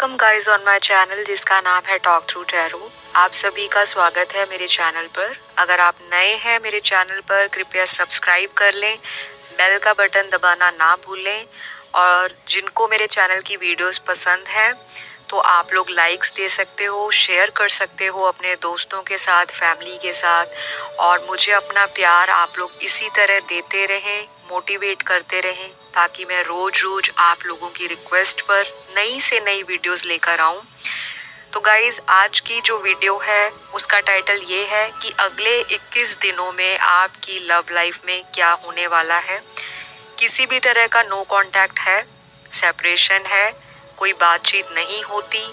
Welcome guys on my channel जिसका नाम है टॉक थ्रू टैरो। आप सभी का स्वागत है मेरे चैनल पर। अगर आप नए हैं मेरे चैनल पर कृपया सब्सक्राइब कर लें, बेल का बटन दबाना ना भूलें और जिनको मेरे चैनल की वीडियोस पसंद है तो आप लोग लाइक्स दे सकते हो, शेयर कर सकते हो अपने दोस्तों के साथ, फैमिली के साथ। और मुझे अपना प्यार आप लोग इसी तरह देते रहें, मोटिवेट करते रहें ताकि मैं रोज रोज आप लोगों की रिक्वेस्ट पर नई से नई वीडियोस लेकर आऊं। तो गाइज आज की जो वीडियो है उसका टाइटल ये है कि अगले 21 दिनों में आपकी लव लाइफ में क्या होने वाला है। किसी भी तरह का नो कांटेक्ट है, सेपरेशन है, कोई बातचीत नहीं होती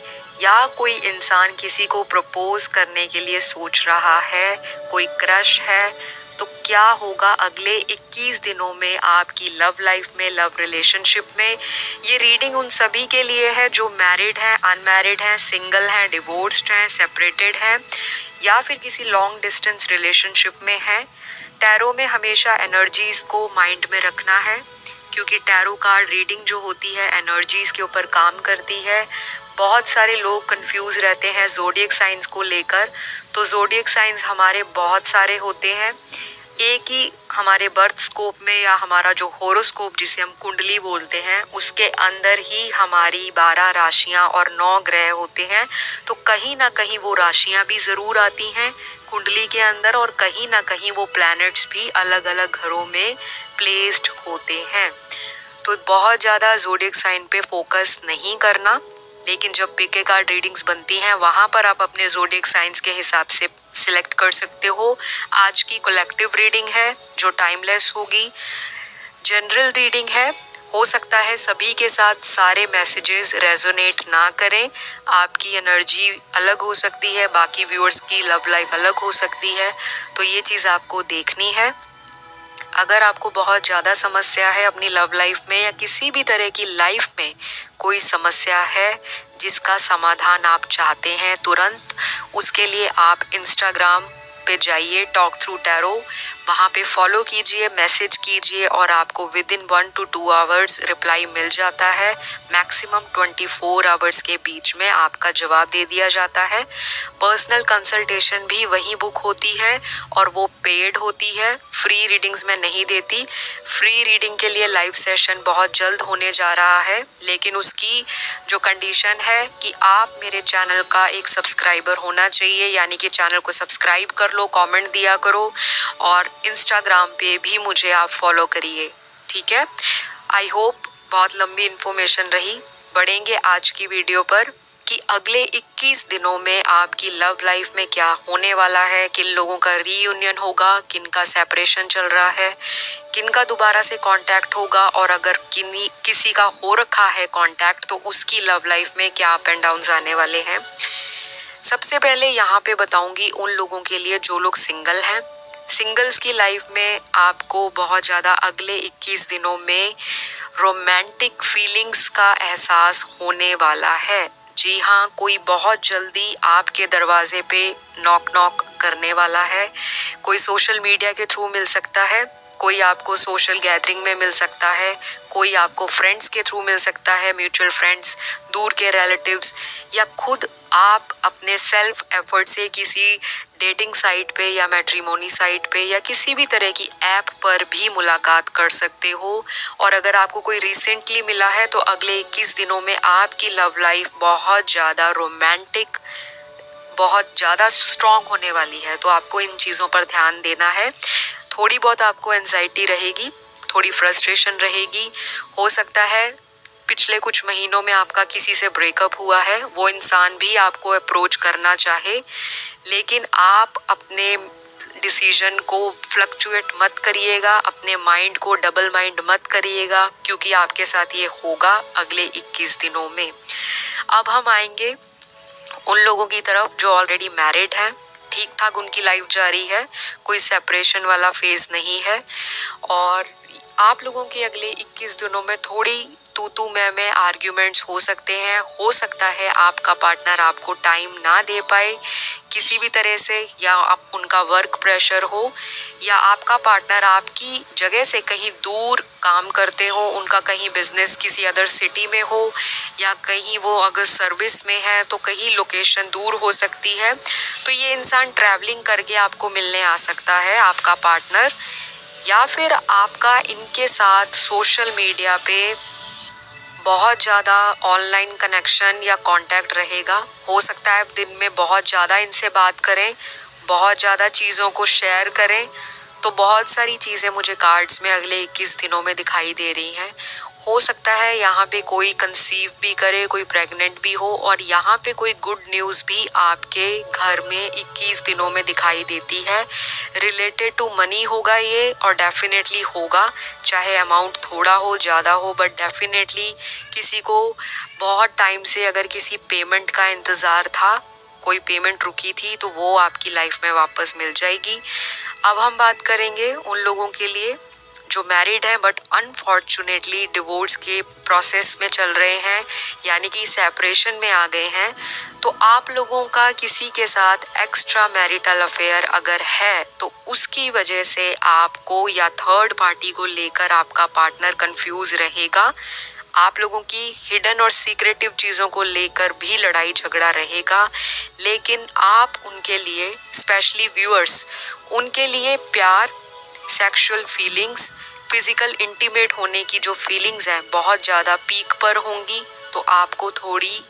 या कोई इंसान किसी को प्रपोज करने के लिए सोच रहा है, कोई क्रश है, तो क्या होगा अगले 21 दिनों में आपकी लव लाइफ में, लव रिलेशनशिप में। ये रीडिंग उन सभी के लिए है जो मैरिड हैं, अनमैरिड हैं, सिंगल हैं, डिवोर्स्ड हैं, सेपरेटेड हैं या फिर किसी लॉन्ग डिस्टेंस रिलेशनशिप में हैं। टैरो में हमेशा एनर्जीज को माइंड में रखना है क्योंकि टैरो कार्ड रीडिंग जो होती है एनर्जीज के ऊपर काम करती है। बहुत सारे लोग कंफ्यूज रहते हैं ज़ोडिएक साइंस को लेकर। तो ज़ोडिएक साइंस हमारे बहुत सारे होते हैं। एक ही हमारे बर्थ स्कोप में या हमारा जो होरोस्कोप जिसे हम कुंडली बोलते हैं उसके अंदर ही हमारी 12 राशियां और 9 ग्रह होते हैं। तो कहीं ना कहीं वो राशियां भी ज़रूर आती हैं कुंडली के अंदर और कहीं ना कहीं वो प्लैनेट्स भी अलग अलग घरों में प्लेस्ड होते हैं। तो बहुत ज़्यादा ज़ोडिएक साइन पे फोकस नहीं करना, लेकिन जब पीके कार्ड रीडिंग्स बनती हैं वहाँ पर आप अपने ज़ोडिएक साइंस के हिसाब से सिलेक्ट कर सकते हो। आज की कलेक्टिव रीडिंग है जो टाइमलेस होगी, जनरल रीडिंग है। हो सकता है सभी के साथ सारे मैसेजेस रेजोनेट ना करें, आपकी एनर्जी अलग हो सकती है, बाकी व्यूअर्स की लव लाइफ अलग हो सकती है, तो ये चीज़ आपको देखनी है। अगर आपको बहुत ज़्यादा समस्या है अपनी लव लाइफ में या किसी भी तरह की लाइफ में कोई समस्या है जिसका समाधान आप चाहते हैं तुरंत, उसके लिए आप इंस्टाग्राम पे जाइए टॉक थ्रू टैरो, वहाँ पे फॉलो कीजिए, मैसेज कीजिए और आपको within 1 to 2 hours reply मिल जाता है। मैक्सिमम 24 आवर्स के बीच में आपका जवाब दे दिया जाता है। पर्सनल कंसल्टेशन भी वहीं बुक होती है और वो पेड होती है, फ्री रीडिंग्स में नहीं देती। फ्री रीडिंग के लिए लाइव सेशन बहुत जल्द होने जा रहा है, लेकिन उसकी जो कंडीशन है कि आप मेरे चैनल का एक सब्सक्राइबर होना चाहिए, यानी कि चैनल को सब्सक्राइब कर लो, कमेंट दिया करो और इंस्टाग्राम पे भी मुझे आप फॉलो करिए, ठीक है। आई होप बहुत लंबी इन्फॉर्मेशन रही। बढ़ेंगे आज की वीडियो पर कि अगले 21 दिनों में आपकी लव लाइफ में क्या होने वाला है, किन लोगों का रीयूनियन होगा, किन का सेपरेशन चल रहा है, किन का दोबारा से कांटेक्ट होगा और अगर किसी का हो रखा है कांटेक्ट तो उसकी लव लाइफ में क्या अप एंड डाउन्स आने वाले हैं। सबसे पहले यहाँ पे बताऊंगी उन लोगों के लिए जो लोग सिंगल हैं। सिंगल्स की लाइफ में आपको बहुत ज़्यादा अगले 21 दिनों में रोमांटिक फीलिंग्स का एहसास होने वाला है। जी हाँ, कोई बहुत जल्दी आपके दरवाजे पे नॉक नॉक करने वाला है। कोई सोशल मीडिया के थ्रू मिल सकता है, कोई आपको सोशल गैदरिंग में मिल सकता है, कोई आपको फ्रेंड्स के थ्रू मिल सकता है, म्यूचुअल फ्रेंड्स, दूर के रिलेटिव्स, या खुद आप अपने सेल्फ एफर्ट से किसी डेटिंग साइट पे या मैट्रिमोनी साइट पे या किसी भी तरह की ऐप पर भी मुलाकात कर सकते हो। और अगर आपको कोई रिसेंटली मिला है तो अगले 21 दिनों में आपकी लव लाइफ बहुत ज़्यादा रोमांटिक, बहुत ज़्यादा स्ट्रॉन्ग होने वाली है। तो आपको इन चीज़ों पर ध्यान देना है। थोड़ी बहुत आपको एंजाइटी रहेगी, थोड़ी फ्रस्ट्रेशन रहेगी। हो सकता है पिछले कुछ महीनों में आपका किसी से ब्रेकअप हुआ है, वो इंसान भी आपको अप्रोच करना चाहे, लेकिन आप अपने डिसीजन को फ्लक्चुएट मत करिएगा, अपने माइंड को डबल माइंड मत करिएगा क्योंकि आपके साथ ये होगा अगले 21 दिनों में। अब हम आएंगे उन लोगों की तरफ जो ऑलरेडी मैरिड हैं, ठीक ठाक उनकी लाइफ जारी है, कोई सेपरेशन वाला फेज नहीं है और आप लोगों के अगले 21 दिनों में थोड़ी तू मैं आर्ग्यूमेंट्स हो सकते हैं। हो सकता है आपका पार्टनर आपको टाइम ना दे पाए किसी भी तरह से, या आप उनका वर्क प्रेशर हो, या आपका पार्टनर आपकी जगह से कहीं दूर काम करते हो, उनका कहीं बिजनेस किसी अदर सिटी में हो, या कहीं वो अगर सर्विस में है तो कहीं लोकेशन दूर हो सकती है। तो ये इंसान ट्रैवलिंग करके आपको मिलने आ सकता है, आपका पार्टनर, या फिर आपका इनके साथ सोशल मीडिया पे बहुत ज़्यादा ऑनलाइन कनेक्शन या कांटेक्ट रहेगा। हो सकता है दिन में बहुत ज़्यादा इनसे बात करें, बहुत ज़्यादा चीज़ों को शेयर करें। तो बहुत सारी चीज़ें मुझे कार्ड्स में अगले 21 दिनों में दिखाई दे रही हैं। हो सकता है यहाँ पे कोई कंसीव भी करे, कोई प्रेग्नेंट भी हो, और यहाँ पे कोई गुड न्यूज़ भी आपके घर में 21 दिनों में दिखाई देती है। रिलेटेड टू मनी होगा ये, और डेफिनेटली होगा, चाहे अमाउंट थोड़ा हो ज़्यादा हो, बट डेफिनेटली किसी को बहुत टाइम से अगर किसी पेमेंट का इंतज़ार था, कोई पेमेंट रुकी थी, तो वो आपकी लाइफ में वापस मिल जाएगी। अब हम बात करेंगे उन लोगों के लिए जो मैरिड हैं बट अनफॉर्चुनेटली डिवोर्स के प्रोसेस में चल रहे हैं, यानी कि सेपरेशन में आ गए हैं। तो आप लोगों का किसी के साथ एक्स्ट्रा मैरिटल अफेयर अगर है तो उसकी वजह से आपको या थर्ड पार्टी को लेकर आपका पार्टनर कंफ्यूज रहेगा। आप लोगों की हिडन और सीक्रेटिव चीज़ों को लेकर भी लड़ाई झगड़ा रहेगा, लेकिन आप उनके लिए, स्पेशली व्यूअर्स, उनके लिए प्यार, सेक्सुअल फीलिंग्स, फिजिकल इंटीमेट होने की जो फीलिंग्स हैं बहुत ज़्यादा पीक पर होंगी। तो आपको थोड़ी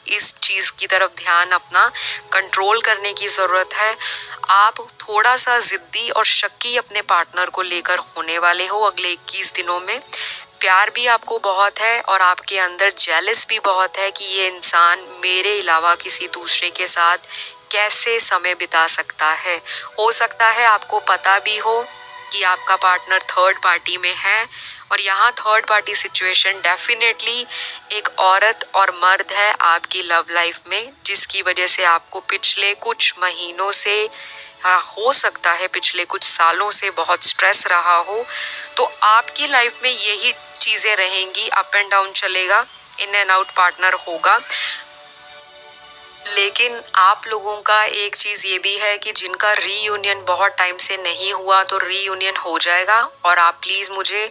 इस चीज़ की तरफ ध्यान अपना कंट्रोल करने की ज़रूरत है। आप थोड़ा सा ज़िद्दी और शक्की अपने पार्टनर को लेकर होने वाले हो अगले 21 दिनों में। प्यार भी आपको बहुत है और आपके अंदर जेलस भी बहुत है कि ये इंसान मेरे अलावा किसी दूसरे के साथ कैसे समय बिता सकता है। हो सकता है आपको पता भी हो कि आपका पार्टनर थर्ड पार्टी में है, और यहाँ थर्ड पार्टी सिचुएशन डेफिनेटली एक औरत और मर्द है आपकी लव लाइफ में, जिसकी वजह से आपको पिछले कुछ महीनों से, हो सकता है पिछले कुछ सालों से बहुत स्ट्रेस रहा हो। तो आपकी लाइफ में यही चीज़ें रहेंगी, अप एंड डाउन चलेगा, इन एंड आउट पार्टनर होगा। लेकिन आप लोगों का एक चीज़ ये भी है कि जिनका रीयूनियन बहुत टाइम से नहीं हुआ तो रीयूनियन हो जाएगा, और आप प्लीज़ मुझे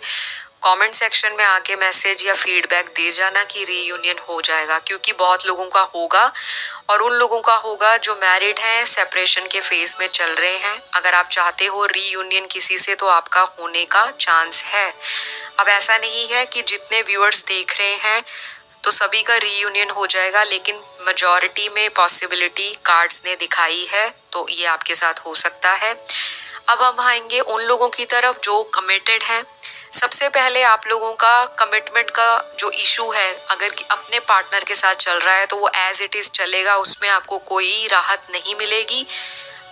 कमेंट सेक्शन में आके मैसेज या फीडबैक दे जाना कि रीयूनियन हो जाएगा, क्योंकि बहुत लोगों का होगा, और उन लोगों का होगा जो मैरिड हैं, सेपरेशन के फेज में चल रहे हैं। अगर आप चाहते हो रीयूनियन किसी से तो आपका होने का चांस है। अब ऐसा नहीं है कि जितने व्यूअर्स देख रहे हैं तो सभी का रीयूनियन हो जाएगा, लेकिन मेजॉरिटी में पॉसिबिलिटी कार्ड्स ने दिखाई है, तो ये आपके साथ हो सकता है। अब हम आएंगे उन लोगों की तरफ जो कमिटेड हैं। सबसे पहले आप लोगों का कमिटमेंट का जो इशू है, अगर अपने पार्टनर के साथ चल रहा है तो वो एज इट इज़ चलेगा, उसमें आपको कोई राहत नहीं मिलेगी।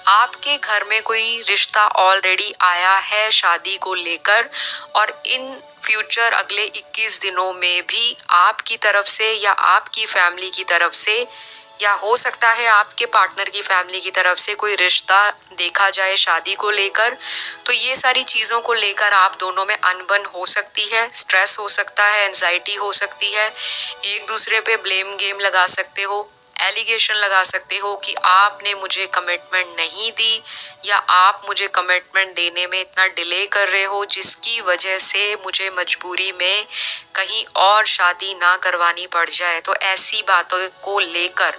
आपके घर में कोई रिश्ता ऑलरेडी आया है शादी को लेकर, और इन फ्यूचर अगले 21 दिनों में भी आपकी तरफ से या आपकी फैमिली की तरफ से, या हो सकता है आपके पार्टनर की फैमिली की तरफ से कोई रिश्ता देखा जाए शादी को लेकर। तो ये सारी चीज़ों को लेकर आप दोनों में अनबन हो सकती है, स्ट्रेस हो सकता है, एंजाइटी हो सकती है, एक दूसरे पे ब्लेम गेम लगा सकते हो, एलिगेशन लगा सकते हो कि आपने मुझे कमिटमेंट नहीं दी, या आप मुझे कमिटमेंट देने में इतना डिले कर रहे हो जिसकी वजह से मुझे मजबूरी में कहीं और शादी ना करवानी पड़ जाए। तो ऐसी बातों को लेकर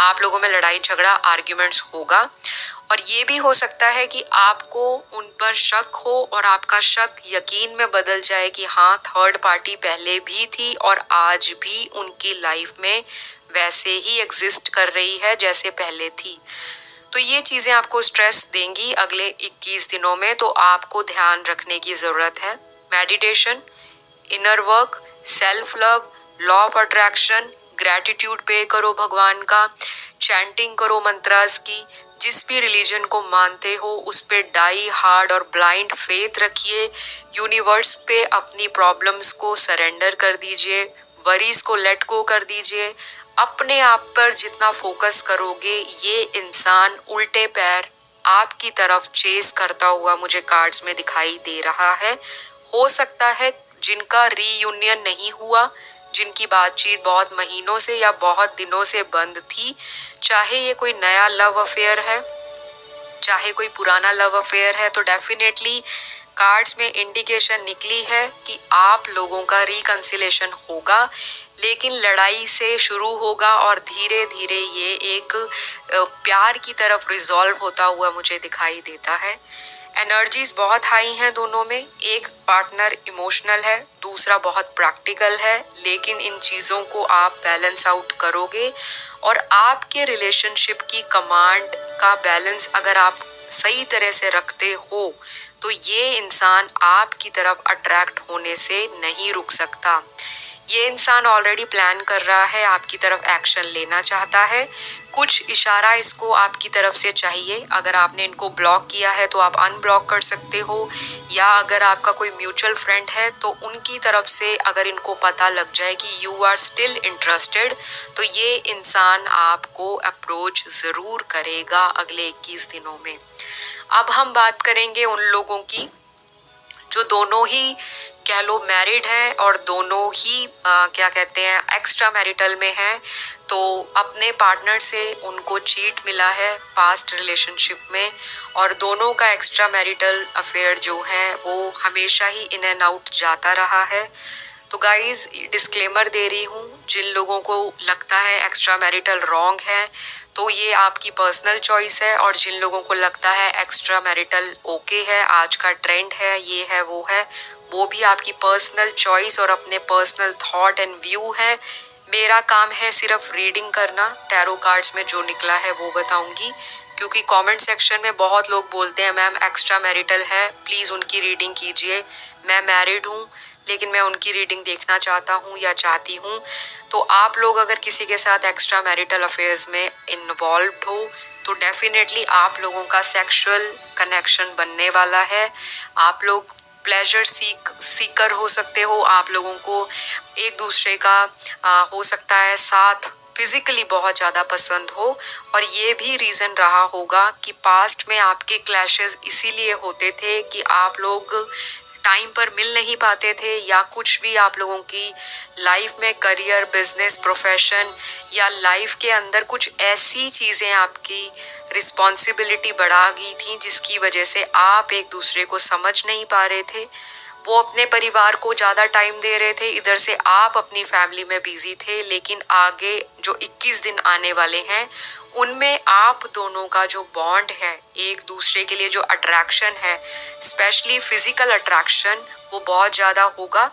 आप लोगों में लड़ाई झगड़ा, आर्ग्यूमेंट्स होगा, और ये भी हो सकता है कि आपको उन पर शक हो और आपका शक यकीन में बदल जाए कि हाँ, थर्ड पार्टी पहले भी थी और आज भी उनकी लाइफ में वैसे ही एग्जिस्ट कर रही है जैसे पहले थी। तो ये चीज़ें आपको स्ट्रेस देंगी अगले 21 दिनों में, तो आपको ध्यान रखने की ज़रूरत है। Meditation, inner work, self love, law of attraction, gratitude पे करो भगवान का, चैंटिंग करो मंत्रास की, जिस भी रिलीजन को मानते हो उस पे डाई हार्ड और ब्लाइंड फेथ रखिए। यूनिवर्स पे अपनी प्रॉब्लम्स को सरेंडर कर दीजिए, वरीज को लेट गो कर दीजिए। अपने आप पर जितना फोकस करोगे, ये इंसान उल्टे पैर आपकी तरफ चेस करता हुआ मुझे कार्ड्स में दिखाई दे रहा है। हो सकता है जिनका रीयूनियन नहीं हुआ, जिनकी बातचीत बहुत महीनों से या बहुत दिनों से बंद थी, चाहे ये कोई नया लव अफेयर है, चाहे कोई पुराना लव अफेयर है, तो डेफिनेटली कार्ड्स में इंडिकेशन निकली है कि आप लोगों का रिकंसिलेशन होगा, लेकिन लड़ाई से शुरू होगा और धीरे धीरे ये एक प्यार की तरफ रिजॉल्व होता हुआ मुझे दिखाई देता है। एनर्जीज बहुत हाई हैं दोनों में। एक पार्टनर इमोशनल है, दूसरा बहुत प्रैक्टिकल है, लेकिन इन चीज़ों को आप बैलेंस आउट करोगे और आपके रिलेशनशिप की कमांड का बैलेंस अगर आप सही तरह से रखते हो तो ये इंसान आपकी तरफ अट्रैक्ट होने से नहीं रुक सकता। ये इंसान ऑलरेडी प्लान कर रहा है, आपकी तरफ एक्शन लेना चाहता है, कुछ इशारा इसको आपकी तरफ से चाहिए। अगर आपने इनको ब्लॉक किया है तो आप अनब्लॉक कर सकते हो, या अगर आपका कोई म्यूचुअल फ्रेंड है तो उनकी तरफ से अगर इनको पता लग जाए कि यू आर स्टिल इंटरेस्टेड तो ये इंसान आपको अप्रोच ज़रूर करेगा अगले 21 दिनों में। अब हम बात करेंगे उन लोगों की जो दोनों ही कह लो मैरिड हैं और दोनों ही क्या कहते हैं एक्स्ट्रा मैरिटल में हैं, तो अपने पार्टनर से उनको चीट मिला है पास्ट रिलेशनशिप में और दोनों का एक्स्ट्रा मैरिटल अफेयर जो है वो हमेशा ही इन एंड आउट जाता रहा है। तो गाइज डिस्क्लेमर दे रही हूँ, जिन लोगों को लगता है एक्स्ट्रा मैरिटल रॉन्ग है तो ये आपकी पर्सनल चॉइस है, और जिन लोगों को लगता है एक्स्ट्रा मैरिटल ओके है, आज का ट्रेंड है, ये है वो है, वो भी आपकी पर्सनल चॉइस और अपने पर्सनल थॉट एंड व्यू है। मेरा काम है सिर्फ रीडिंग करना, टैरो कार्ड्स में जो निकला है वो बताऊंगी, क्योंकि कमेंट सेक्शन में बहुत लोग बोलते हैं मैम एक्स्ट्रा मैरिटल है, प्लीज़ उनकी रीडिंग कीजिए। मैं मैरिड हूँ लेकिन मैं उनकी रीडिंग देखना चाहता हूँ या चाहती हूँ। तो आप लोग अगर किसी के साथ एक्स्ट्रा मैरिटल अफेयर्स में इन्वॉल्व्ड हो तो डेफिनेटली आप लोगों का सेक्सुअल कनेक्शन बनने वाला है। आप लोग प्लेजर सीकर हो सकते हो, आप लोगों को एक दूसरे का हो सकता है साथ फिजिकली बहुत ज़्यादा पसंद हो, और ये भी रीज़न रहा होगा कि पास्ट में आपके क्लैशेस इसीलिए होते थे कि आप लोग टाइम पर मिल नहीं पाते थे, या कुछ भी आप लोगों की लाइफ में करियर, बिजनेस, प्रोफेशन या लाइफ के अंदर कुछ ऐसी चीज़ें आपकी रिस्पॉन्सिबिलिटी बढ़ा गई थी जिसकी वजह से आप एक दूसरे को समझ नहीं पा रहे थे। वो अपने परिवार को ज़्यादा टाइम दे रहे थे, इधर से आप अपनी फैमिली में बिजी थे, लेकिन आगे जो 21 दिन आने वाले हैं उनमें आप दोनों का जो बॉन्ड है, एक दूसरे के लिए जो अट्रैक्शन है, स्पेशली फिजिकल अट्रैक्शन, वो बहुत ज़्यादा होगा।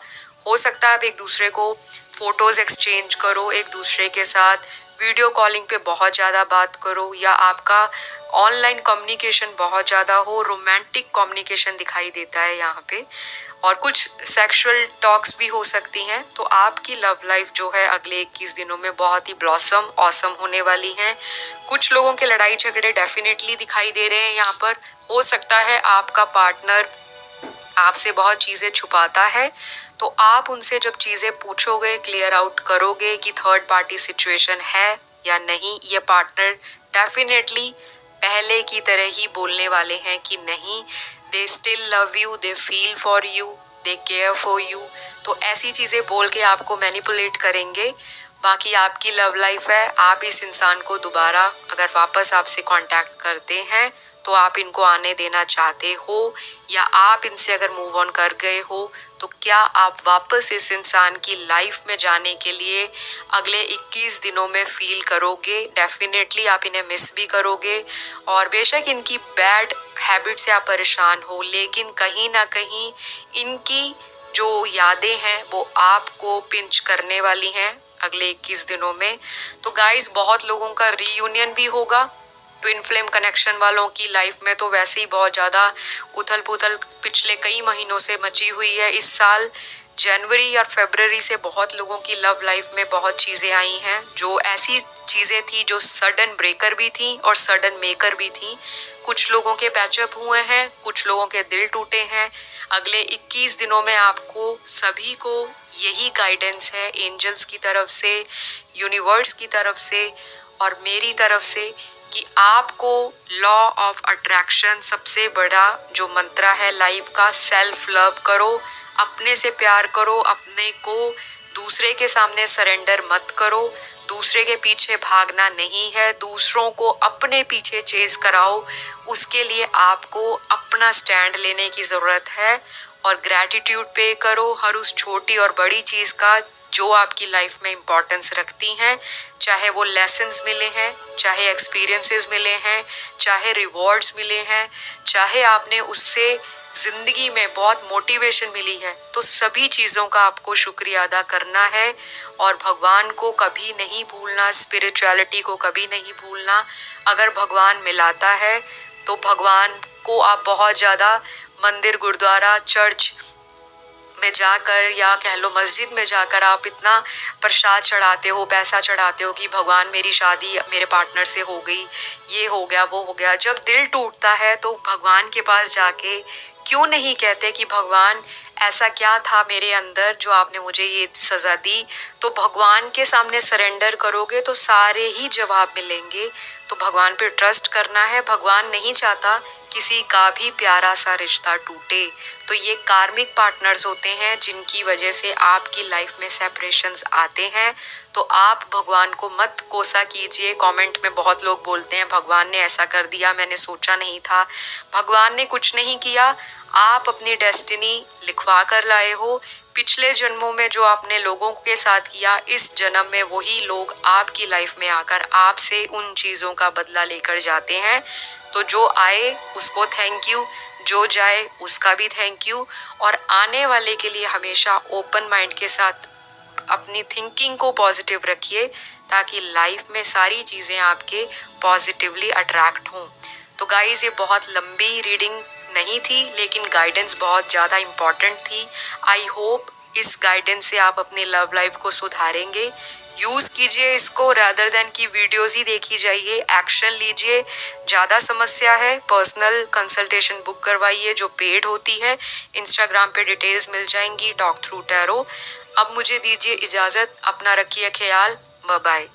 हो सकता है आप एक दूसरे को फोटोज़ एक्सचेंज करो, एक दूसरे के साथ वीडियो कॉलिंग पे बहुत ज़्यादा बात करो, या आपका ऑनलाइन कम्युनिकेशन बहुत ज़्यादा हो, रोमांटिक कम्युनिकेशन दिखाई देता है यहाँ पे, और कुछ सेक्सुअल टॉक्स भी हो सकती हैं। तो आपकी लव लाइफ जो है अगले 21 दिनों में बहुत ही ब्लॉसम ऑसम होने वाली है। कुछ लोगों के लड़ाई झगड़े डेफिनेटली दिखाई दे रहे हैं यहाँ पर। हो सकता है आपका पार्टनर आपसे बहुत चीज़ें छुपाता है, तो आप उनसे जब चीज़ें पूछोगे, क्लियर आउट करोगे कि थर्ड पार्टी सिचुएशन है या नहीं, ये पार्टनर डेफिनेटली पहले की तरह ही बोलने वाले हैं कि नहीं, they still love you, they feel for you, they care for you. तो ऐसी चीज़ें बोल के आपको मैनिपुलेट करेंगे। बाकी आपकी लव लाइफ है, आप इस इंसान को दोबारा अगर वापस आपसे कांटेक्ट करते हैं तो आप इनको आने देना चाहते हो, या आप इनसे अगर मूव ऑन कर गए हो तो क्या आप वापस इस इंसान की लाइफ में जाने के लिए अगले 21 दिनों में फील करोगे। डेफिनेटली आप इन्हें मिस भी करोगे, और बेशक इनकी बैड हैबिट से आप परेशान हो, लेकिन कहीं ना कहीं इनकी जो यादें हैं वो आपको पिंच करने वाली हैं अगले 21 दिनों में। तो गाइस बहुत लोगों का रीयूनियन भी होगा। ट्विन फ्लेम कनेक्शन वालों की लाइफ में तो वैसे ही बहुत ज़्यादा उथल पुथल पिछले कई महीनों से मची हुई है। इस साल जनवरी और फरवरी से बहुत लोगों की लव लाइफ में बहुत चीज़ें आई हैं, जो ऐसी चीज़ें थी जो सडन ब्रेकर भी थी और सडन मेकर भी थी। कुछ लोगों के पैचअप हुए हैं, कुछ लोगों के दिल टूटे हैं। अगले 21 दिनों में आपको सभी को यही गाइडेंस है एंजल्स की तरफ से, यूनिवर्स की तरफ से और मेरी तरफ से कि आपको लॉ ऑफ अट्रैक्शन सबसे बड़ा जो मंत्र है लाइफ का, सेल्फ लव करो, अपने से प्यार करो, अपने को दूसरे के सामने सरेंडर मत करो, दूसरे के पीछे भागना नहीं है, दूसरों को अपने पीछे चेज कराओ, उसके लिए आपको अपना स्टैंड लेने की ज़रूरत है। और ग्रैटिट्यूड पे करो हर उस छोटी और बड़ी चीज़ का जो आपकी लाइफ में इम्पोर्टेंस रखती हैं, चाहे वो लेसन्स मिले हैं, चाहे एक्सपीरियंसेस मिले हैं, चाहे रिवॉर्ड्स मिले हैं, चाहे आपने उससे जिंदगी में बहुत मोटिवेशन मिली है, तो सभी चीज़ों का आपको शुक्रिया अदा करना है और भगवान को कभी नहीं भूलना, स्पिरिचुअलिटी को कभी नहीं भूलना। अगर भगवान मिलाता है तो भगवान को आप बहुत ज़्यादा मंदिर, गुरुद्वारा, चर्च में जाकर या कह लो मस्जिद में जाकर आप इतना प्रसाद चढ़ाते हो, पैसा चढ़ाते हो कि भगवान मेरी शादी मेरे पार्टनर से हो गई, ये हो गया, वो हो गया। जब दिल टूटता है तो भगवान के पास जाके क्यों नहीं कहते कि भगवान ऐसा क्या था मेरे अंदर जो आपने मुझे ये सज़ा दी। तो भगवान के सामने सरेंडर करोगे तो सारे ही जवाब मिलेंगे। तो भगवान पे ट्रस्ट करना है। भगवान नहीं चाहता किसी का भी प्यारा सा रिश्ता टूटे। तो ये कार्मिक पार्टनर्स होते हैं जिनकी वजह से आपकी लाइफ में सेपरेशंस आते हैं। तो आप भगवान को मत कोसा कीजिए। कमेंट में बहुत लोग बोलते हैं भगवान ने ऐसा कर दिया, मैंने सोचा नहीं था। भगवान ने कुछ नहीं किया, आप अपनी डेस्टिनी लिखवा कर लाए हो। पिछले जन्मों में जो आपने लोगों के साथ किया, इस जन्म में वही लोग आपकी लाइफ में आकर आपसे उन चीज़ों का बदला लेकर जाते हैं। तो जो आए उसको थैंक यू, जो जाए उसका भी थैंक यू। और आने वाले के लिए हमेशा ओपन माइंड के साथ अपनी थिंकिंग को पॉजिटिव रखिए ताकि लाइफ में सारी चीज़ें आपके पॉजिटिवली अट्रैक्ट हों। तो गाइस, ये बहुत लंबी रीडिंग नहीं थी लेकिन गाइडेंस बहुत ज़्यादा इम्पॉर्टेंट थी। आई होप इस गाइडेंस से आप अपनी लव लाइफ को सुधारेंगे। यूज़ कीजिए इसको रादर देन कि वीडियोस ही देखी जाइए, एक्शन लीजिए। ज़्यादा समस्या है पर्सनल कंसल्टेशन बुक करवाइए जो पेड होती है। इंस्टाग्राम पे डिटेल्स मिल जाएंगी, टॉक थ्रू टैरो। अब मुझे दीजिए इजाज़त, अपना रखिए ख्याल, बाय बाय।